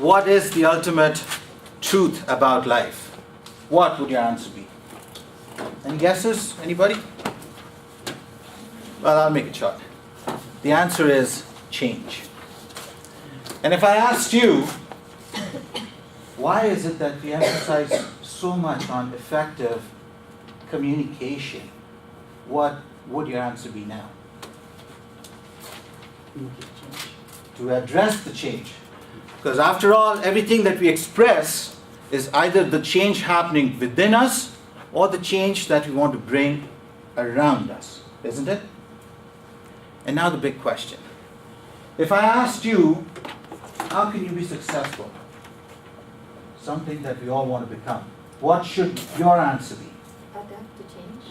what is the ultimate truth about life? What would your answer be? Any guesses? Anybody? Well, I'll make it short. The answer is change. And if I asked you, why is it that we emphasize so much on effective communication, what would your answer be now? To address the change. Because after all, everything that we express is either the change happening within us or the change that we want to bring around us, isn't it? And now the big question. If I asked you, how can you be successful? Something that we all want to become. What should your answer be? Adapt to change.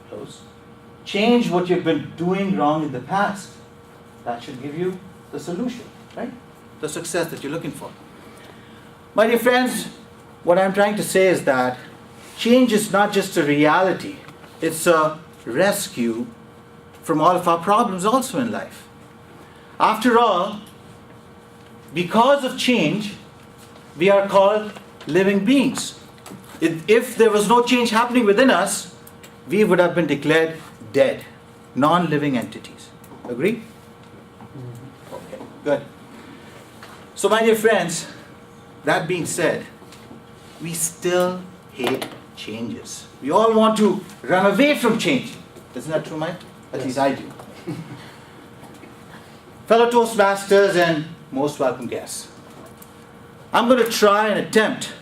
Close. Change what you've been doing wrong in the past. That should give you the solution, right? The success that you're looking for. My dear friends, what I'm trying to say is that change is not just a reality. It's a rescue from all of our problems also in life. After all, because of change, we are called living beings. If there was no change happening within us, we would have been declared dead, non-living entities. Agree? Okay, good. So my dear friends, that being said, we still hate changes. We all want to run away from change. Isn't that true, Mike? At least I do. Fellow Toastmasters and most welcome guests, I'm going to try and attempt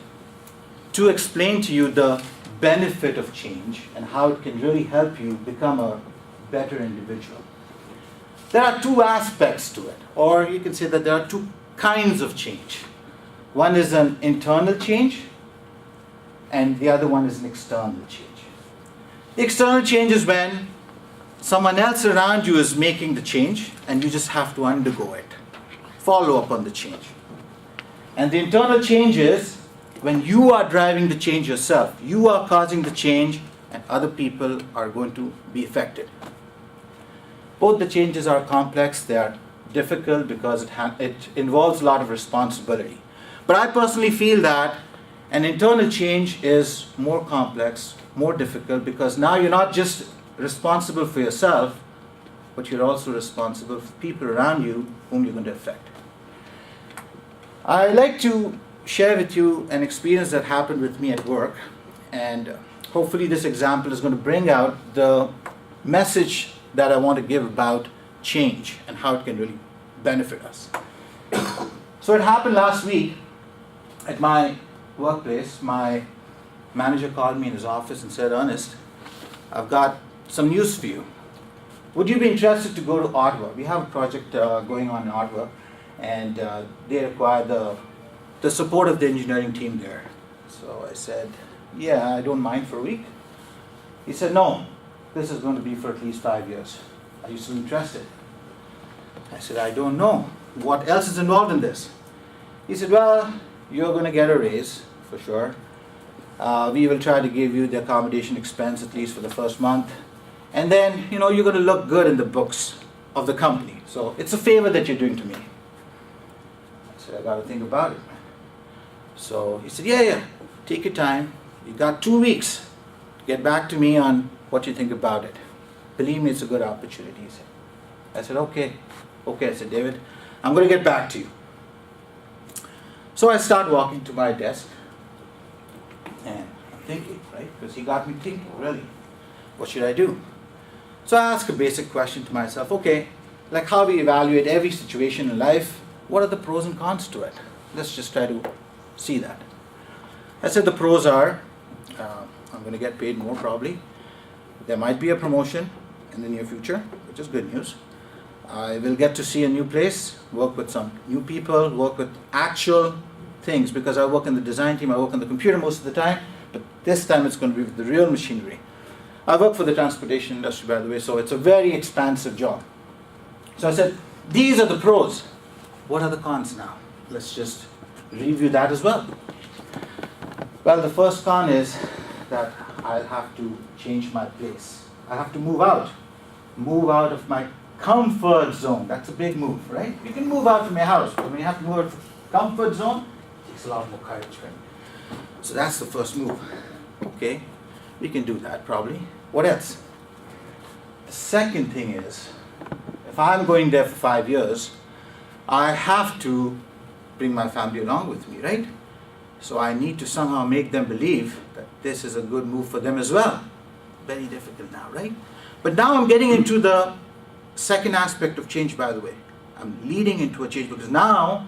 to explain to you the benefit of change and how it can really help you become a better individual. There are two aspects to it, or you can say that there are two kinds of change. One is an internal change, and the other one is an external change. The external change is when someone else around you is making the change, and you just have to undergo it, follow up on the change. And the internal change is when you are driving the change yourself. You are causing the change, and other people are going to be affected. Both the changes are complex. They are difficult because it involves a lot of responsibility. But I personally feel that an internal change is more complex, more difficult, because now you're not just responsible for yourself, but you're also responsible for people around you whom you're going to affect. I'd like to share with you an experience that happened with me at work, and hopefully this example is going to bring out the message that I want to give about change and how it can really benefit us. So it happened last week at my workplace. My manager called me in his office and said, "Ernest, I've got some news for you. Would you be interested to go to Ottawa? We have a project going on in Ottawa, and they require the support of the engineering team there." So I said, "Yeah, I don't mind for a week." He said, "No, this is going to be for at least 5 years. Are you still interested?" I said, "I don't know. What else is involved in this?" He said, "Well, you're going to get a raise for sure. We will try to give you the accommodation expense at least for the first month. And then, you're going to look good in the books of the company. So it's a favor that you're doing to me." I said, "I got to think about it." So he said, yeah, take your time. You got 2 weeks. Get back to me on what you think about it. Believe me, it's a good opportunity," he said. I said, okay. I said, "David, I'm going to get back to you." So I start walking to my desk, and I'm thinking, right? Because he got me thinking, really, what should I do? So I ask a basic question to myself, okay, like how we evaluate every situation in life, what are the pros and cons to it? Let's just try to see that. I said the pros are, I'm going to get paid more probably. There might be a promotion in the near future, which is good news. I will get to see a new place, work with some new people, work with actual things, because I work in the design team, I work on the computer most of the time, but this time it's going to be with the real machinery. I work for the transportation industry, by the way, so it's a very expansive job. So I said, these are the pros. What are the cons now? Let's just review that as well. Well, the first con is that I'll have to change my place. I have to move out of my comfort zone. That's a big move, right? You can move out from your house, but when you have to move out comfort zone, it takes a lot more courage, right? So that's the first move. Okay, we can do that probably. What else? The second thing is, if I'm going there for 5 years, I have to bring my family along with me, right? So I need to somehow make them believe that this is a good move for them as well. Very difficult now, right? But now I'm getting into the second aspect of change, by the way. I'm leading into a change because now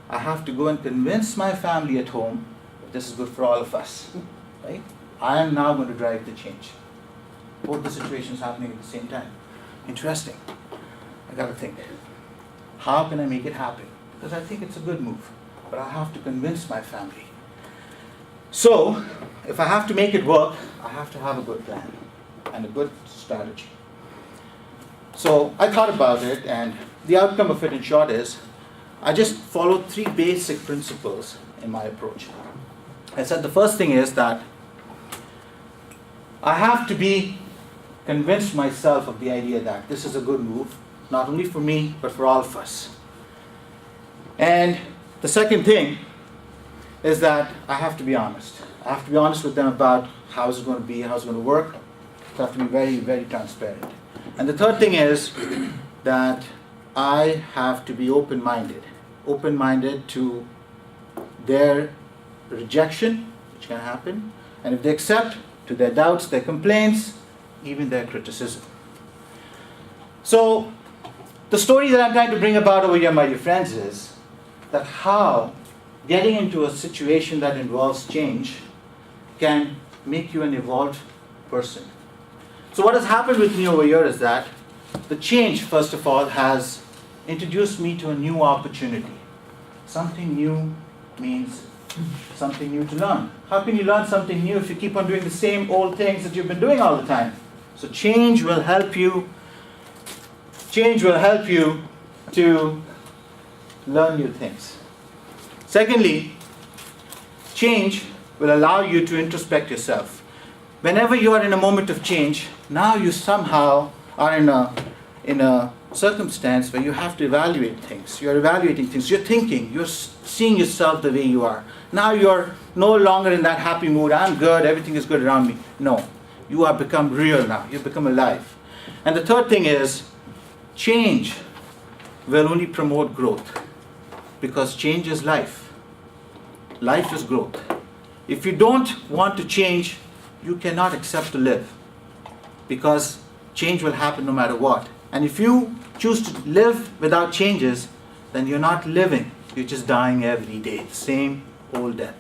I have to go and convince my family at home that this is good for all of us, right? I am now going to drive the change. Both the situations happening at the same time. Interesting. I got to think, how can I make it happen? Because I think it's a good move, but I have to convince my family. So, if I have to make it work, I have to have a good plan and a good strategy. So, I thought about it, and the outcome of it in short is, I just followed 3 basic principles in my approach. I said the first thing is that I have to be convinced myself of the idea that this is a good move, not only for me, but for all of us. And the second thing is that I have to be honest. I have to be honest with them about how it's going to be, how it's going to work. I have to be very, very transparent. And the third thing is that I have to be open-minded. Open-minded to their rejection, which can happen, and if they accept, to their doubts, their complaints, even their criticism. So, the story that I'm trying to bring about over here, my dear friends, is that how getting into a situation that involves change can make you an evolved person. So what has happened with me over here is that the change, first of all, has introduced me to a new opportunity. Something new means something new to learn. How can you learn something new if you keep on doing the same old things that you've been doing all the time? So change will help you to learn new things. Secondly, change will allow you to introspect yourself. Whenever you are in a moment of change, now you somehow are in a circumstance where you have to evaluate things. You're evaluating things. You're thinking. You're seeing yourself the way you are. Now you're no longer in that happy mood. I'm good. Everything is good around me. No. You have become real now. You've become alive. And the third thing is, change will only promote growth. Because change is life. Life is growth. If you don't want to change, you cannot accept to live. Because change will happen no matter what. And if you choose to live without changes, then you're not living. You're just dying every day. The same old death.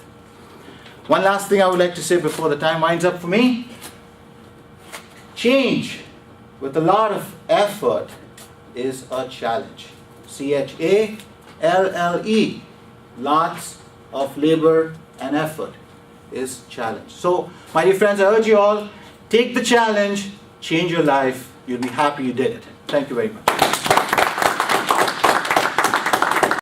One last thing I would like to say before the time winds up for me. Change with a lot of effort is a challenge. CHALLE. Lots of labor and effort is challenge. So, my dear friends, I urge you all, take the challenge, change your life. You'll be happy you did it. Thank you very much.